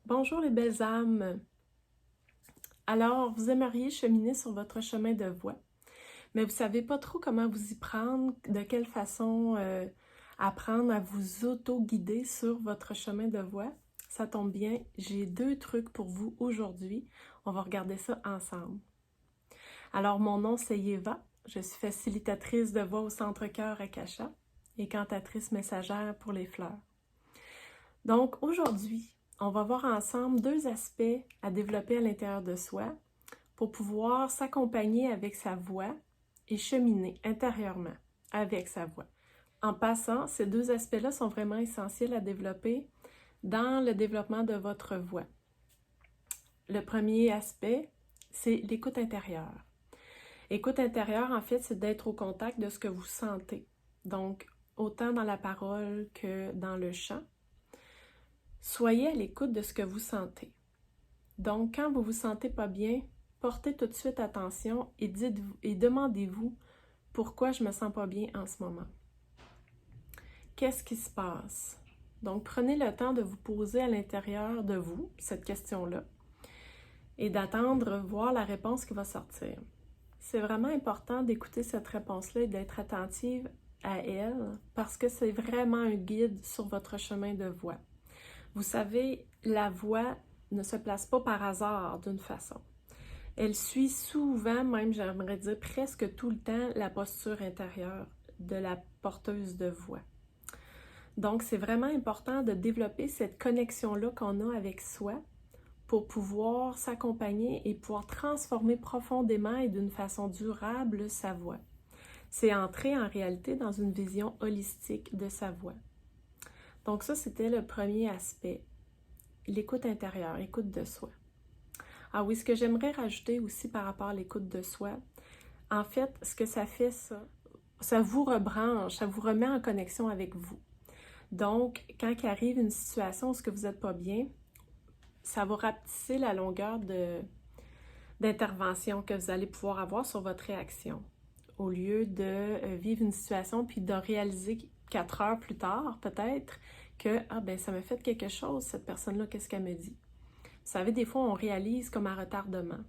Bonjour les belles âmes. Alors, vous aimeriez cheminer sur votre chemin de voie, mais vous savez pas trop comment vous y prendre, de quelle façon apprendre à vous auto-guider sur votre chemin de voie. Ça tombe bien, j'ai deux trucs pour vous aujourd'hui. On va regarder ça ensemble. Alors, mon nom c'est Yeva. Je suis facilitatrice de voix au Centre Cœur Akasha et cantatrice messagère pour les fleurs. Donc, aujourd'hui, on va voir ensemble deux aspects à développer à l'intérieur de soi pour pouvoir s'accompagner avec sa voix et cheminer intérieurement avec sa voix. En passant, ces deux aspects-là sont vraiment essentiels à développer dans le développement de votre voix. Le premier aspect, c'est l'écoute intérieure. Écoute intérieure, en fait, c'est d'être au contact de ce que vous sentez. Donc, autant dans la parole que dans le chant. Soyez à l'écoute de ce que vous sentez. Donc, quand vous vous sentez pas bien, portez tout de suite attention et demandez-vous pourquoi je me sens pas bien en ce moment. Qu'est-ce qui se passe? Donc, prenez le temps de vous poser à l'intérieur de vous cette question-là et d'attendre voir la réponse qui va sortir. C'est vraiment important d'écouter cette réponse-là et d'être attentive à elle parce que c'est vraiment un guide sur votre chemin de voie. Vous savez, la voix ne se place pas par hasard d'une façon. Elle suit souvent, même j'aimerais dire presque tout le temps, la posture intérieure de la porteuse de voix. Donc, c'est vraiment important de développer cette connexion-là qu'on a avec soi pour pouvoir s'accompagner et pouvoir transformer profondément et d'une façon durable sa voix. C'est entrer en réalité dans une vision holistique de sa voix. Donc ça, c'était le premier aspect, l'écoute intérieure, l'écoute de soi. Ah oui, ce que j'aimerais rajouter aussi par rapport à l'écoute de soi, en fait, ce que ça fait, ça vous rebranche, ça vous remet en connexion avec vous. Donc, quand il arrive une situation où vous n'êtes pas bien, ça va rapetisser la longueur d'intervention que vous allez pouvoir avoir sur votre réaction. Au lieu de vivre une situation puis de réaliser 4 heures plus tard, peut-être, que « Ah ben ça m'a fait quelque chose, cette personne-là, qu'est-ce qu'elle me dit? » Vous savez, des fois, on réalise comme un retardement.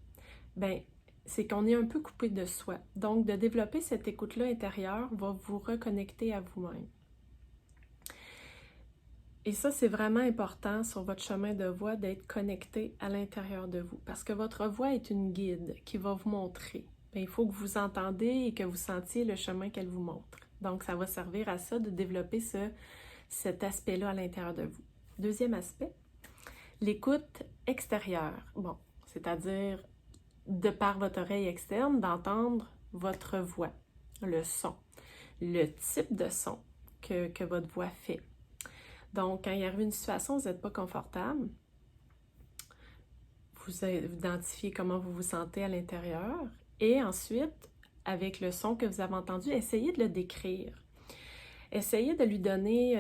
Ben, c'est qu'on est un peu coupé de soi. Donc, de développer cette écoute-là intérieure va vous reconnecter à vous-même. Et ça, c'est vraiment important sur votre chemin de voix d'être connecté à l'intérieur de vous. Parce que votre voix est une guide qui va vous montrer. Bien, il faut que vous entendez et que vous sentiez le chemin qu'elle vous montre. Donc, ça va servir à ça de développer cet aspect-là à l'intérieur de vous. Deuxième aspect, l'écoute extérieure. Bon, c'est-à-dire, de par votre oreille externe, d'entendre votre voix, le son, le type de son que votre voix fait. Donc, quand il arrive une situation où vous n'êtes pas confortable, vous identifiez comment vous vous sentez à l'intérieur et ensuite, avec le son que vous avez entendu, essayez de le décrire. Essayez de lui donner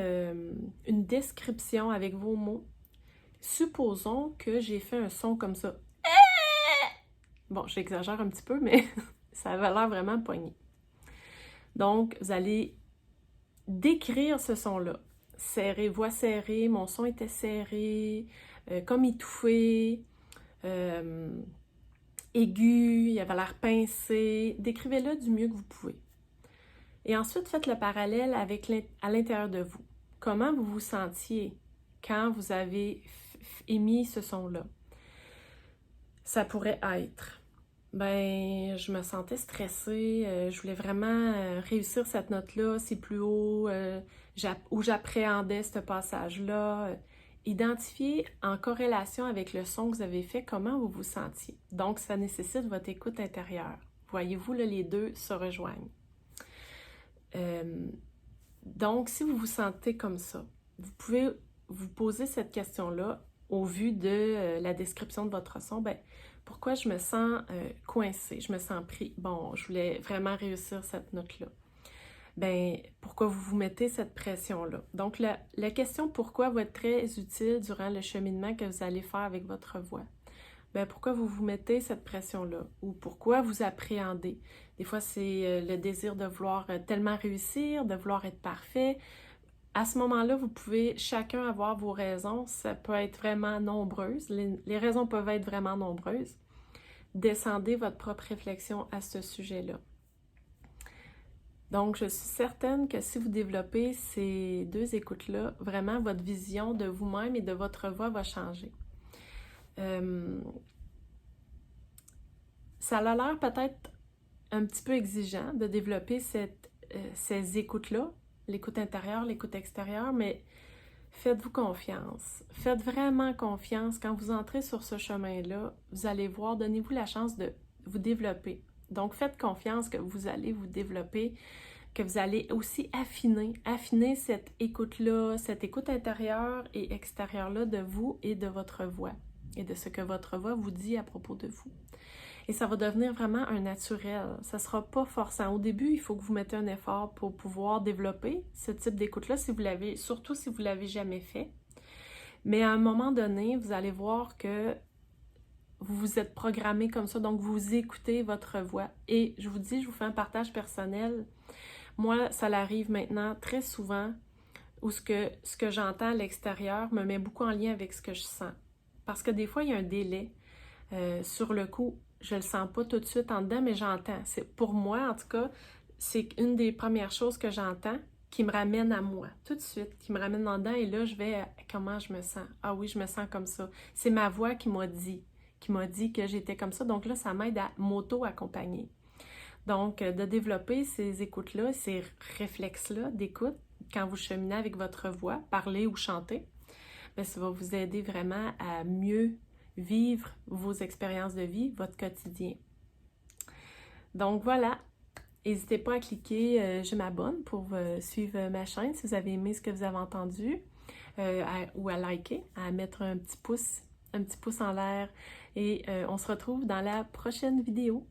une description avec vos mots. Supposons que j'ai fait un son comme ça. Bon, j'exagère un petit peu, mais ça avait l'air vraiment pogné. Donc, vous allez décrire ce son-là. Serré, voix serrée, mon son était serré, comme étouffé, aigu, il avait l'air pincé. Décrivez-le du mieux que vous pouvez. Et ensuite, faites le parallèle avec à l'intérieur de vous. Comment vous vous sentiez quand vous avez émis ce son-là? Ça pourrait être, ben, je me sentais stressée, je voulais vraiment réussir cette note-là, c'est plus haut, où j'appréhendais ce passage-là. Identifiez en corrélation avec le son que vous avez fait comment vous vous sentiez. Donc, ça nécessite votre écoute intérieure. Voyez-vous, là, les deux se rejoignent. Donc, si vous vous sentez comme ça, vous pouvez vous poser cette question-là au vu de la description de votre son. Ben, pourquoi je me sens coincée, je me sens pris? Bon, je voulais vraiment réussir cette note-là. Ben, pourquoi vous vous mettez cette pression-là? Donc, la question pourquoi va être très utile durant le cheminement que vous allez faire avec votre voix. Ben, pourquoi vous vous mettez cette pression-là? Ou pourquoi vous appréhendez? Des fois, c'est le désir de vouloir tellement réussir, de vouloir être parfait. À ce moment-là, vous pouvez chacun avoir vos raisons. Ça peut être vraiment nombreuses. Les raisons peuvent être vraiment nombreuses. Descendez votre propre réflexion à ce sujet-là. Donc, je suis certaine que si vous développez ces deux écoutes-là, vraiment, votre vision de vous-même et de votre voix va changer. Ça a l'air peut-être un petit peu exigeant de développer ces écoutes-là, l'écoute intérieure, l'écoute extérieure, mais faites-vous confiance. Faites vraiment confiance. Quand vous entrez sur ce chemin-là, vous allez voir, donnez-vous la chance de vous développer. Donc, faites confiance que vous allez vous développer, que vous allez aussi affiner cette écoute-là, cette écoute intérieure et extérieure-là de vous et de votre voix et de ce que votre voix vous dit à propos de vous. Et ça va devenir vraiment un naturel. Ça ne sera pas forçant. Au début, il faut que vous mettez un effort pour pouvoir développer ce type d'écoute-là, surtout si vous ne l'avez jamais fait. Mais à un moment donné, vous allez voir que vous vous êtes programmé comme ça, donc vous écoutez votre voix. Et je vous dis, je vous fais un partage personnel. Moi, ça l'arrive maintenant très souvent où ce que j'entends à l'extérieur me met beaucoup en lien avec ce que je sens. Parce que des fois, il y a un délai. Sur le coup, je le sens pas tout de suite en dedans, mais j'entends. Pour moi, en tout cas, c'est une des premières choses que j'entends qui me ramène à moi, tout de suite, qui me ramène en dedans, et là, je vais comment je me sens. Ah oui, je me sens comme ça. C'est ma voix qui m'a dit que j'étais comme ça. Donc là, ça m'aide à m'auto-accompagner. Donc, de développer ces écoutes-là, ces réflexes-là d'écoute, quand vous cheminez avec votre voix, parler ou chanter, bien, ça va vous aider vraiment à mieux vivre vos expériences de vie, votre quotidien. Donc voilà, n'hésitez pas à cliquer je m'abonne pour suivre ma chaîne si vous avez aimé ce que vous avez entendu, ou à liker, à mettre un petit pouce en l'air, et on se retrouve dans la prochaine vidéo.